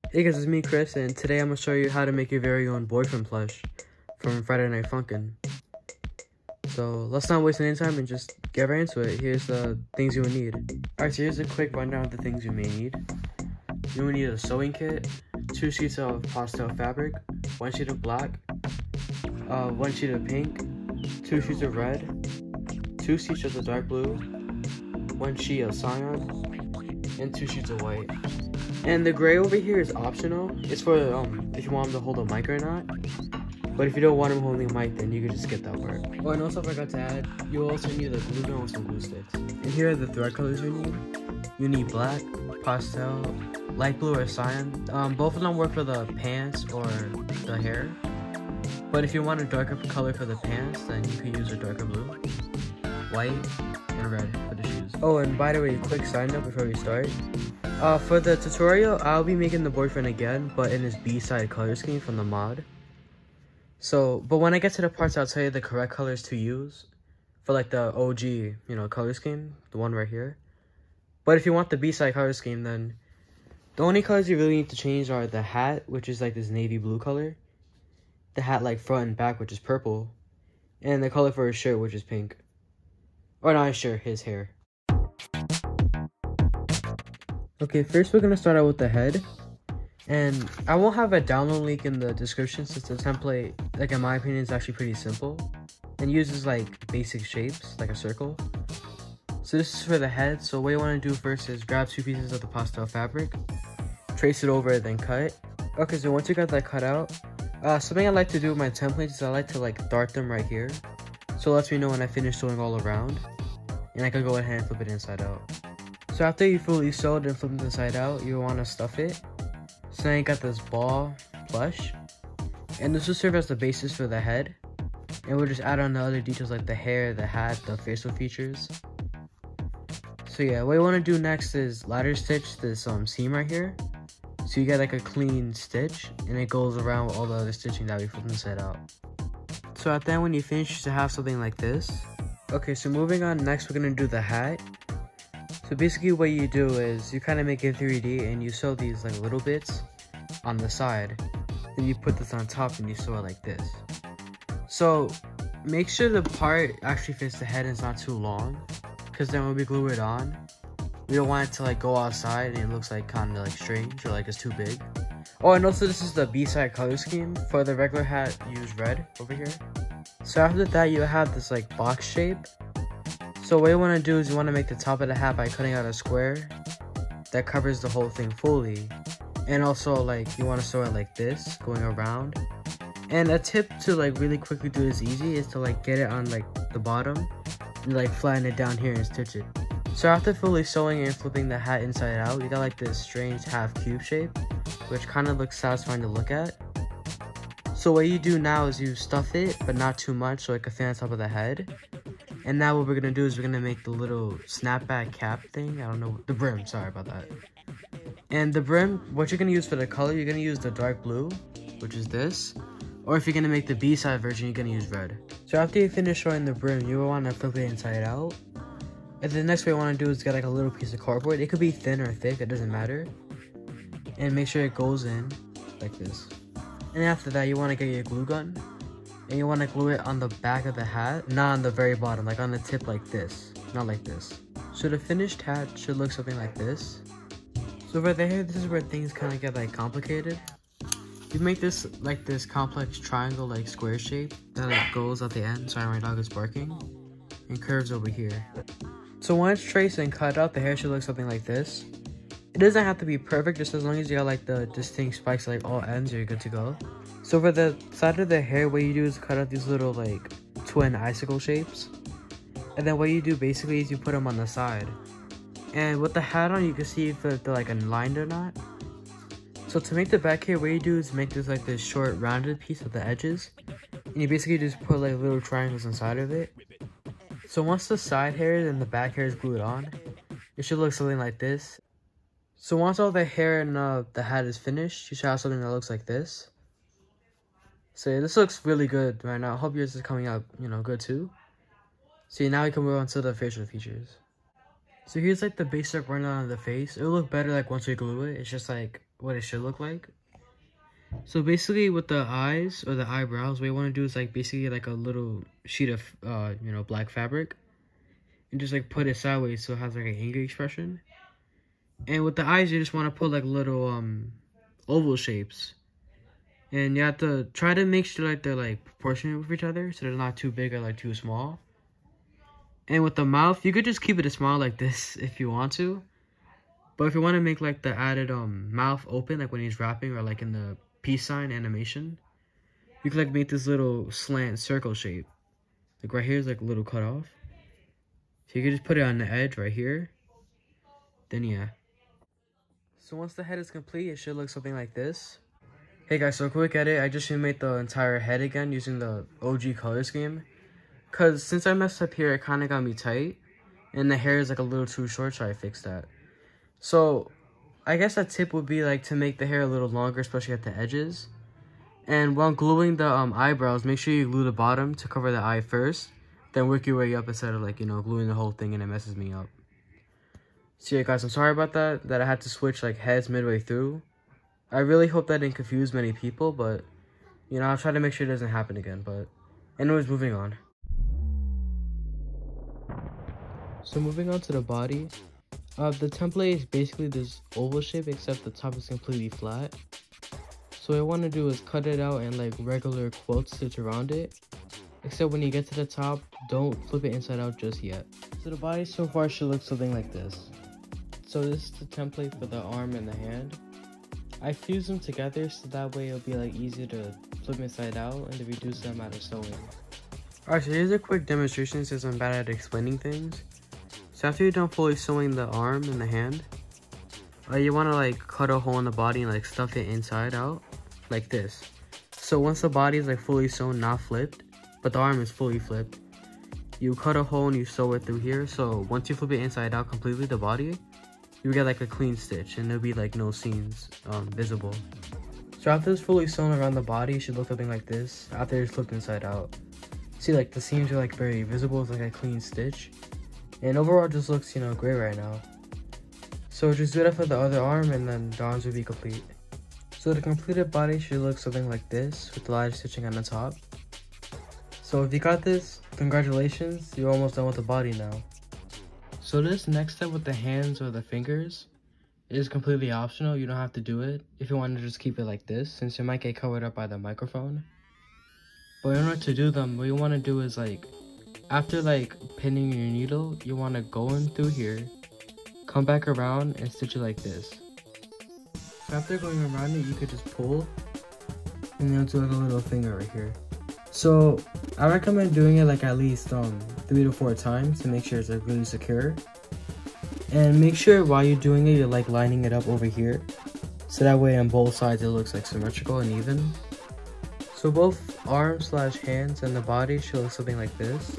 Hey guys, it's me Chris, and today I'm going to show you how to make your very own boyfriend plush from Friday Night Funkin'. So let's not waste any time and just get right into it. Here's the things you will need. Alright, so here's a quick rundown of the things you may need. You will need a sewing kit, 2 sheets of pastel fabric, 1 sheet of black, 1 sheet of pink, 2 sheets of red, 2 sheets of the dark blue, 1 sheet of cyan, and 2 sheets of white. And the gray over here is optional. It's for if you want him to hold a mic or not. But if you don't want him holding a mic, then you can just skip that part. Oh, and also I forgot to add, you also need a glue gun with some glue sticks. And here are the thread colors you need. You need black, pastel, light blue, or cyan. Both of them work for the pants or the hair. But if you want a darker color for the pants, then you can use a darker blue, white, and red for the shoes. Oh, and by the way, quick side note before we start. For the tutorial, I'll be making the boyfriend again, but in his B-side color scheme from the mod. So, but when I get to the parts, I'll tell you the correct colors to use for like the OG, color scheme, the one right here. But if you want the B-side color scheme, then the only colors you really need to change are the hat, which is like this navy blue color, the hat like front and back, which is purple, and the color for his shirt, which is pink. Or not his shirt, his hair. Okay, first we're gonna start out with the head, and I won't have a download link in the description since the template, like in my opinion, is actually pretty simple and uses like basic shapes like a circle. So this is for the head. So what you want to do first is grab 2 pieces of the pastel fabric, trace it over, then cut. Okay, so once you got that cut out, something I like to do with my templates is I like to like dart them right here, so it lets me know when I finish sewing all around, and I can go ahead and flip it inside out. So after you fully sewed and flipped it inside out, you want to stuff it. So now you got this ball plush, and this will serve as the basis for the head. And we'll just add on the other details like the hair, the hat, the facial features. So yeah, what you want to do next is ladder stitch this seam right here. So you get like a clean stitch, and it goes around with all the other stitching that we flipped inside out. So at the end when you finish, you should have something like this. Okay, so moving on, next we're going to do the hat. So basically what you do is you kind of make it 3D and you sew these like little bits on the side. Then you put this on top and you sew it like this. So make sure the part actually fits the head and it's not too long, because then when we glue it on, we don't want it to like go outside and it looks like kind of like strange or like it's too big. Oh, and also this is the B-side color scheme. For the regular hat, use red over here. So after that, you have this like box shape. So what you want to do is you want to make the top of the hat by cutting out a square that covers the whole thing fully. And also like you want to sew it like this, going around. And a tip to like really quickly do this easy is to like get it on like the bottom and like flatten it down here and stitch it. So after fully sewing and flipping the hat inside out, you got like this strange half cube shape, which kind of looks satisfying to look at. So what you do now is you stuff it, but not too much, so it can fit on top of the head. And now what we're gonna do is we're gonna make the little snapback cap thing. I don't know, the brim, sorry about that. And the brim, what you're gonna use for the color, you're gonna use the dark blue, which is this. Or if you're gonna make the B-side version, you're gonna use red. So after you finish showing the brim, you will wanna flip it inside out. And the next way you wanna do is get like a little piece of cardboard. It could be thin or thick, it doesn't matter. And make sure it goes in like this. And after that, you wanna get your glue gun. And you want to glue it on the back of the hat, not on the very bottom, like on the tip like this, not like this. So the finished hat should look something like this. So for the hair, this is where things kind of get like complicated. You make this like this complex triangle like square shape that like goes at the end, sorry my dog is barking, and curves over here. So once traced and cut out, the hair should look something like this. It doesn't have to be perfect, just as long as you got like the distinct spikes like all ends, you're good to go. So for the side of the hair, what you do is cut out these little like twin icicle shapes. And then what you do basically is you put them on the side. And with the hat on, you can see if they're like aligned or not. So to make the back hair, what you do is make this like this short rounded piece at the edges. And you basically just put like little triangles inside of it. So once the side hair and the back hair is glued on, it should look something like this. So once all the hair and the hat is finished, you should have something that looks like this. So yeah, this looks really good right now. I hope yours is coming out, good too. See, now we can move on to the facial features. So here's like the basic rundown of the face. It'll look better like once we glue it. It's just like what it should look like. So basically with the eyes or the eyebrows, what you want to do is like basically like a little sheet of you know, black fabric, and just like put it sideways so it has like an angry expression. And with the eyes, you just want to put like little oval shapes, and you have to try to make sure like they're like proportionate with each other, so they're not too big or like too small. And with the mouth, you could just keep it a smile like this if you want to, but if you want to make like the added mouth open, like when he's rapping or like in the peace sign animation, you could like make this little slant circle shape. Like right here is like a little cut off, so you could just put it on the edge right here. Then yeah. So once the head is complete, it should look something like this. Hey guys, so quick edit, I just remade the entire head again using the OG color scheme. Cause since I messed up here, it kind of got me tight, and the hair is like a little too short, so I fixed that. So I guess a tip would be like to make the hair a little longer, especially at the edges. And while gluing the eyebrows, make sure you glue the bottom to cover the eye first, then work your way up instead of like, you know, gluing the whole thing and it messes me up. So yeah guys, I'm sorry about that I had to switch like heads midway through. I really hope that didn't confuse many people, but you know, I'll try to make sure it doesn't happen again. But anyways, moving on. So moving on to the body, the template is basically this oval shape except the top is completely flat. So what I want to do is cut it out and like regular quote stitch around it. Except when you get to the top, don't flip it inside out just yet. So the body so far should look something like this. So this is the template for the arm and the hand. I fused them together so that way it'll be like easier to flip inside out and to reduce the amount of sewing. Alright, so here's a quick demonstration since I'm bad at explaining things. So after you're done fully sewing the arm and the hand, you want to like cut a hole in the body and like stuff it inside out like this. So once the body is like fully sewn, not flipped, but the arm is fully flipped, you cut a hole and you sew it through here. So once you flip it inside out completely, the body, you get like a clean stitch and there'll be like no seams visible. So after it's fully sewn around the body, it should look something like this after it's flipped inside out. See, like the seams are like very visible, it's like a clean stitch, and overall it just looks, you know, great right now. So just do that for the other arm and then the arms will be complete. So the completed body should look something like this with the line stitching on the top. So if you got this, congratulations, you're almost done with the body now. So this next step with the hands or the fingers is completely optional. You don't have to do it if you want to just keep it like this, since it might get covered up by the microphone. But in order to do them, what you want to do is like, after like pinning your needle, you want to go in through here, come back around and stitch it like this. So after going around it, you could just pull and then do like a little finger right here. So I recommend doing it like at least 3 to 4 times to make sure it's like really secure. And make sure while you're doing it, you're like lining it up over here, so that way on both sides it looks like symmetrical and even. So both arms / hands and the body should look something like this.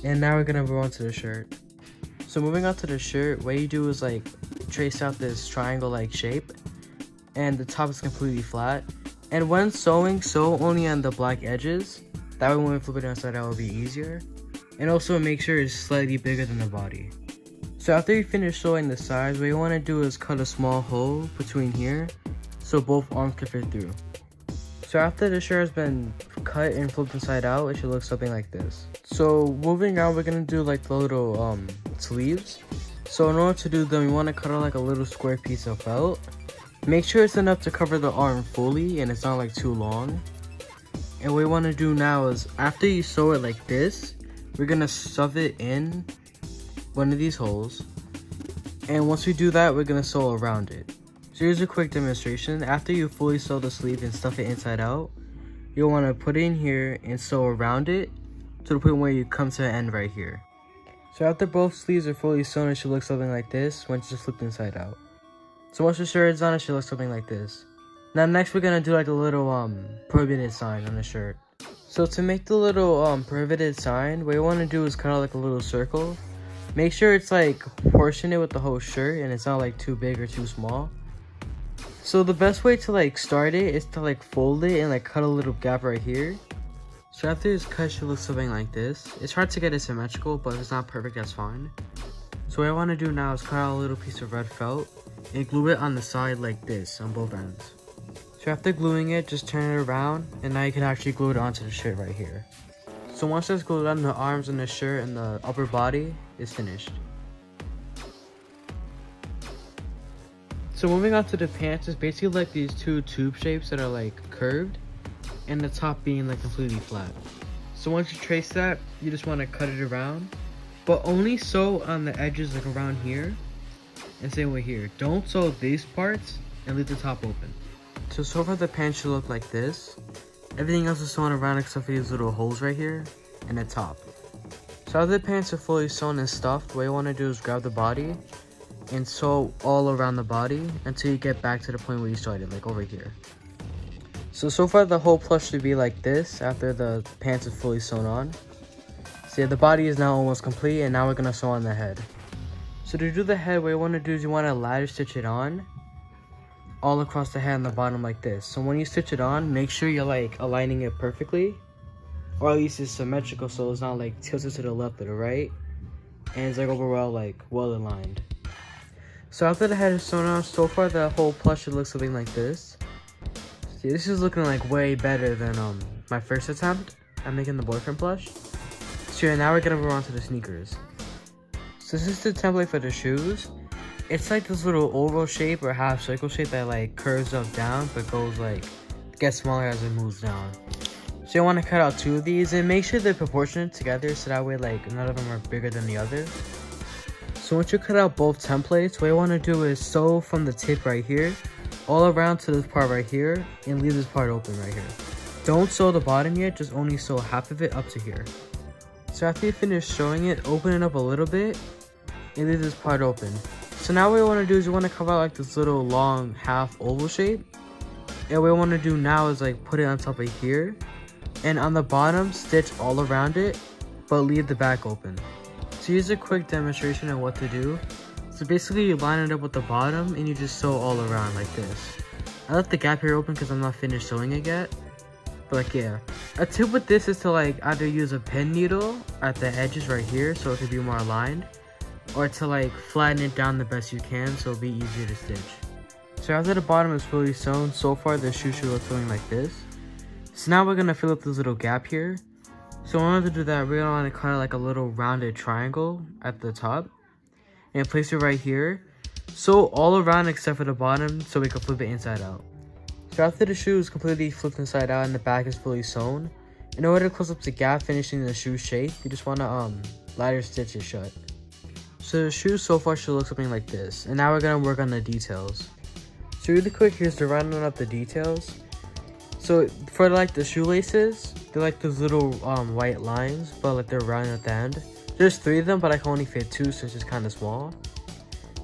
And now we're gonna move on to the shirt. So moving on to the shirt, what you do is like trace out this triangle like shape, and the top is completely flat. And when sewing, sew only on the black edges. That way when we flip it inside out, it will be easier. And also make sure it's slightly bigger than the body. So after you finish sewing the sides, what you want to do is cut a small hole between here so both arms can fit through. So after the shirt has been cut and flipped inside out, it should look something like this. So moving on, we're going to do like the little sleeves. So in order to do them, you want to cut out like a little square piece of felt. Make sure it's enough to cover the arm fully and it's not like too long. And what we want to do now is after you sew it like this, we're going to shove it in one of these holes. And once we do that, we're going to sew around it. So here's a quick demonstration. After you fully sew the sleeve and stuff it inside out, you'll want to put it in here and sew around it to the point where you come to the end right here. So after both sleeves are fully sewn, it should look something like this when it's just flipped inside out. So once the shirt is on, it should look something like this. Now next we're gonna do like a little prohibited sign on the shirt. So to make the little prohibited sign, what you want to do is cut out like a little circle. Make sure it's like proportionate with the whole shirt and it's not like too big or too small. So the best way to like start it is to like fold it and like cut a little gap right here. So after it's cut, it should look something like this. It's hard to get it symmetrical, but if it's not perfect, that's fine. So what I want to do now is cut out a little piece of red felt and glue it on the side like this on both ends. So after gluing it, just turn it around and now you can actually glue it onto the shirt right here. So once it's glued on, the arms and the shirt and the upper body is finished. So moving on to the pants, is basically like these two tube shapes that are like curved and the top being like completely flat. So once you trace that, you just want to cut it around, but only sew on the edges like around here and same way here. Don't sew these parts and leave the top open. So far the pants should look like this. Everything else is sewn around except for these little holes right here and the top. So after the pants are fully sewn and stuffed, what you want to do is grab the body and sew all around the body until you get back to the point where you started, like over here. So far the whole plush should be like this after the pants are fully sewn on. So yeah, the body is now almost complete, and now we're gonna sew on the head. So to do the head, what you want to do is you want to ladder stitch it on all across the head and the bottom like this. So when you stitch it on, make sure you're like aligning it perfectly, or at least it's symmetrical so it's not like tilted to the left or the right, and it's like overall like well aligned. So after the head is sewn on, so far the whole plush should look something like this. See, this is looking like way better than my first attempt at making the boyfriend plush. So yeah, now we're gonna move on to the sneakers. So this is the template for the shoes. It's like this little oval shape or half circle shape that like curves up down but goes like, gets smaller as it moves down. So you want to cut out two of these and make sure they're proportionate together so that way like none of them are bigger than the other. So once you cut out both templates, what you want to do is sew from the tip right here all around to this part right here and leave this part open right here. Don't sew the bottom yet, just only sew half of it up to here. So after you finish sewing it, open it up a little bit and leave this part open. So now what you want to do is you want to cover out like this little long half oval shape. And what you want to do now is like put it on top of here. And on the bottom, stitch all around it, but leave the back open. So here's a quick demonstration on what to do. So basically you line it up with the bottom and you just sew all around like this. I left the gap here open because I'm not finished sewing it yet. But like yeah, a tip with this is to like either use a pen needle at the edges right here so it could be more aligned, or to like flatten it down the best you can so it'll be easier to stitch. So after the bottom is fully sewn, so far the shoe should look something like this. So now we're gonna fill up this little gap here. So in order to do that, we're gonna want to cut like a little rounded triangle at the top and place it right here. Sew all around except for the bottom so we can flip it inside out. So after the shoe is completely flipped inside out and the back is fully sewn, in order to close up the gap finishing the shoe shape, you just want to ladder stitch it shut. So the shoe so far should look something like this, and now we're gonna work on the details. So really quick, here's the rounding up the details. So for like the shoelaces, they're like those little white lines, but like they're rounded at the end. There's 3 of them, but I can only fit 2, so it's just kind of small.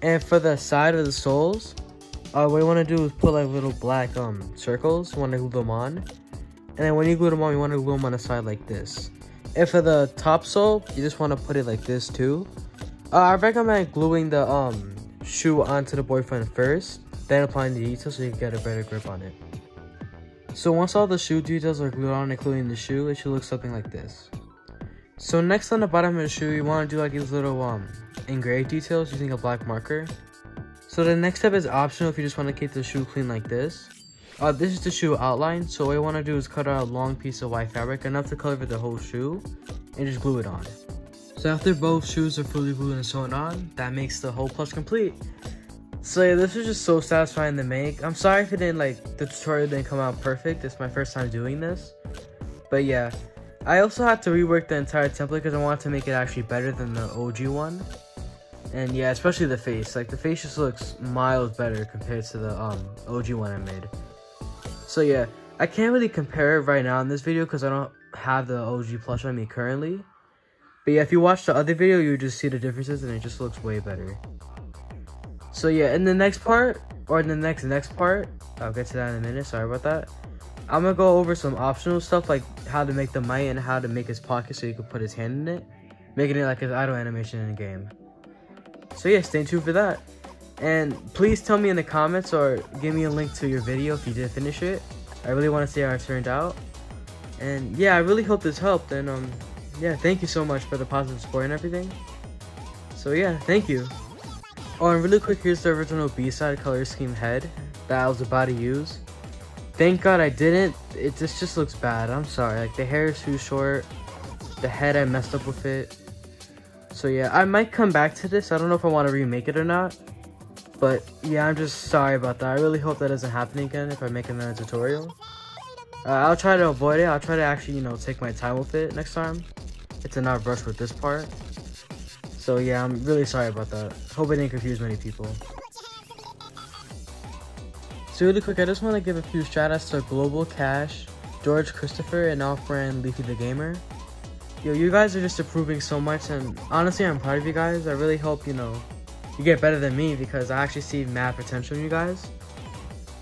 And for the side of the soles, what you want to do is put like little black circles. You want to glue them on, and then when you glue them on, you want to glue them on the side like this. And for the top sole, you just want to put it like this too. I recommend gluing the shoe onto the boyfriend first, then applying the details so you can get a better grip on it. So once all the shoe details are glued on, including the shoe, it should look something like this. So next on the bottom of the shoe, you want to do like these little engraved details using a black marker. So the next step is optional if you just want to keep the shoe clean like this. This is the shoe outline, so what you want to do is cut out a long piece of white fabric, enough to cover the whole shoe, and just glue it on. So after both shoes are fully glued and sewn on, that makes the whole plush complete. So yeah, this was just so satisfying to make. I'm sorry if it didn't the tutorial didn't come out perfect. It's my first time doing this. But yeah, I also had to rework the entire template because I wanted to make it actually better than the OG one. And yeah, especially the face. Like the face just looks miles better compared to the OG one I made. So yeah, I can't really compare it right now in this video because I don't have the OG plush on me currently. But yeah, if you watch the other video, you would just see the differences and it just looks way better. So yeah, in the next part, or in the next part, I'll get to that in a minute, sorry about that. I'm gonna go over some optional stuff like how to make the mite and how to make his pocket so you can put his hand in it, making it like his idle animation in the game. So yeah, stay tuned for that. And please tell me in the comments or give me a link to your video if you did finish it. I really want to see how it turned out. And yeah, I really hope this helped. And yeah, thank you so much for the positive support and everything. So yeah, thank you. Oh, and really quick, here's the original B-side color scheme head that I was about to use. Thank God I didn't. This just looks bad. I'm sorry. Like, the hair is too short. The head, I messed up with it. So yeah, I might come back to this. I don't know if I want to remake it or not. But yeah, I'm just sorry about that. I really hope that doesn't happen again if I make another tutorial. I'll try to avoid it. I'll try to actually, you know, take my time with it next time. To not rush with this part. So yeah, I'm really sorry about that. Hope I didn't confuse many people. So really quick, I just want to give a few shoutouts to Global Cash, George Christopher, and our friend Leafy the Gamer. Yo, you guys are just improving so much, and honestly, I'm proud of you guys. I really hope, you know, you get better than me, because I actually see mad potential in you guys.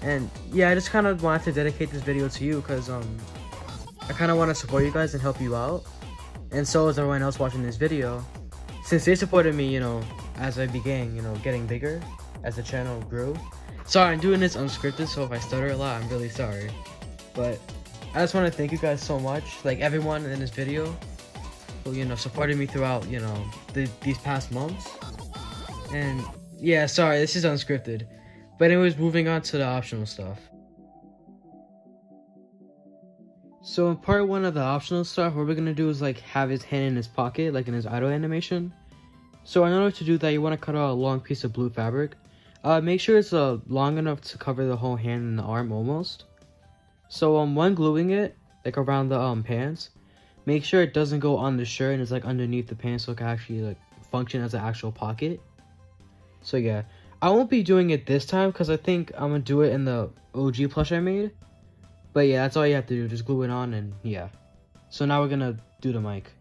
And yeah, I just kind of wanted to dedicate this video to you, because I kind of want to support you guys and help you out. And so is everyone else watching this video. Since they supported me, you know, as I began, you know, getting bigger, as the channel grew. Sorry, I'm doing this unscripted, so if I stutter a lot, I'm really sorry. But I just want to thank you guys so much, like everyone in this video, who, you know, supported me throughout, you know, these past months. And yeah, sorry, this is unscripted. But anyways, moving on to the optional stuff. So in part 1 of the optional stuff, what we're going to do is like have his hand in his pocket, like in his idle animation. So in order to do that, you want to cut out a long piece of blue fabric. Make sure it's long enough to cover the whole hand and the arm almost. So when gluing it, like around the pants, make sure it doesn't go on the shirt and it's like underneath the pants, so it can actually like function as an actual pocket. So yeah, I won't be doing it this time because I think I'm going to do it in the OG plush I made. But yeah, that's all you have to do, just glue it on, and yeah. So now we're gonna do the mic.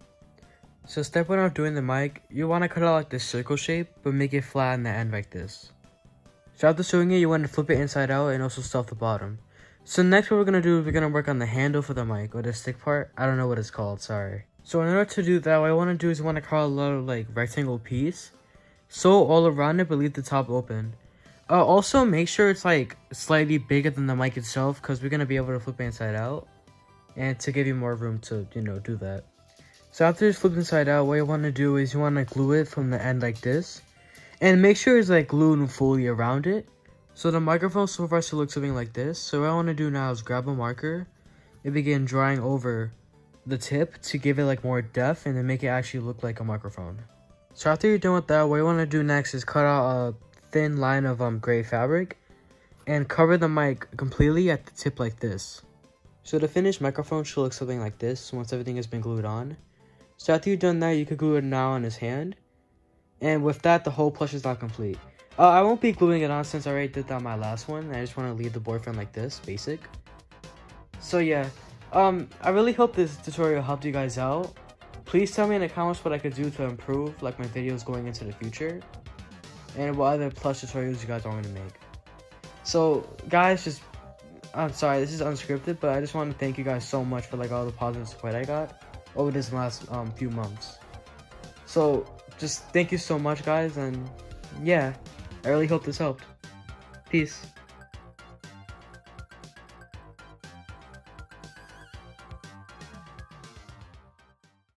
So step 1 of doing the mic, you want to cut out like this circle shape, but make it flat in the end like this. So after sewing it, you want to flip it inside out and also stuff the bottom. So next what we're gonna do is we're gonna work on the handle for the mic, or the stick part. I don't know what it's called, sorry. So in order to do that, what I want to do is I want to carve a little like rectangle piece, sew all around it, but leave the top open. Also make sure it's like slightly bigger than the mic itself, because we're going to be able to flip it inside out, and to give you more room to, you know, do that. So after it's flipped inside out, what you want to do is you want to glue it from the end like this, and make sure it's like glued fully around it. So the microphone so far should look something like this. So what I want to do now is grab a marker and begin drawing over the tip to give it like more depth and then make it actually look like a microphone. So after you're done with that, what you want to do next is cut out a thin line of gray fabric and cover the mic completely at the tip like this. So the finished microphone should look something like this once everything has been glued on. So after you've done that, you could glue it now on his hand, and with that the whole plush is not complete. I won't be gluing it on since I already did that on my last one. I just want to leave the boyfriend like this, basic. So yeah, I really hope this tutorial helped you guys out. Please tell me in the comments what I could do to improve like my videos going into the future, and what other plush tutorials you guys want me to make. So guys, I'm sorry, this is unscripted, but I just want to thank you guys so much for like all the positive support I got over this last few months. So just thank you so much guys, and yeah, I really hope this helped. Peace.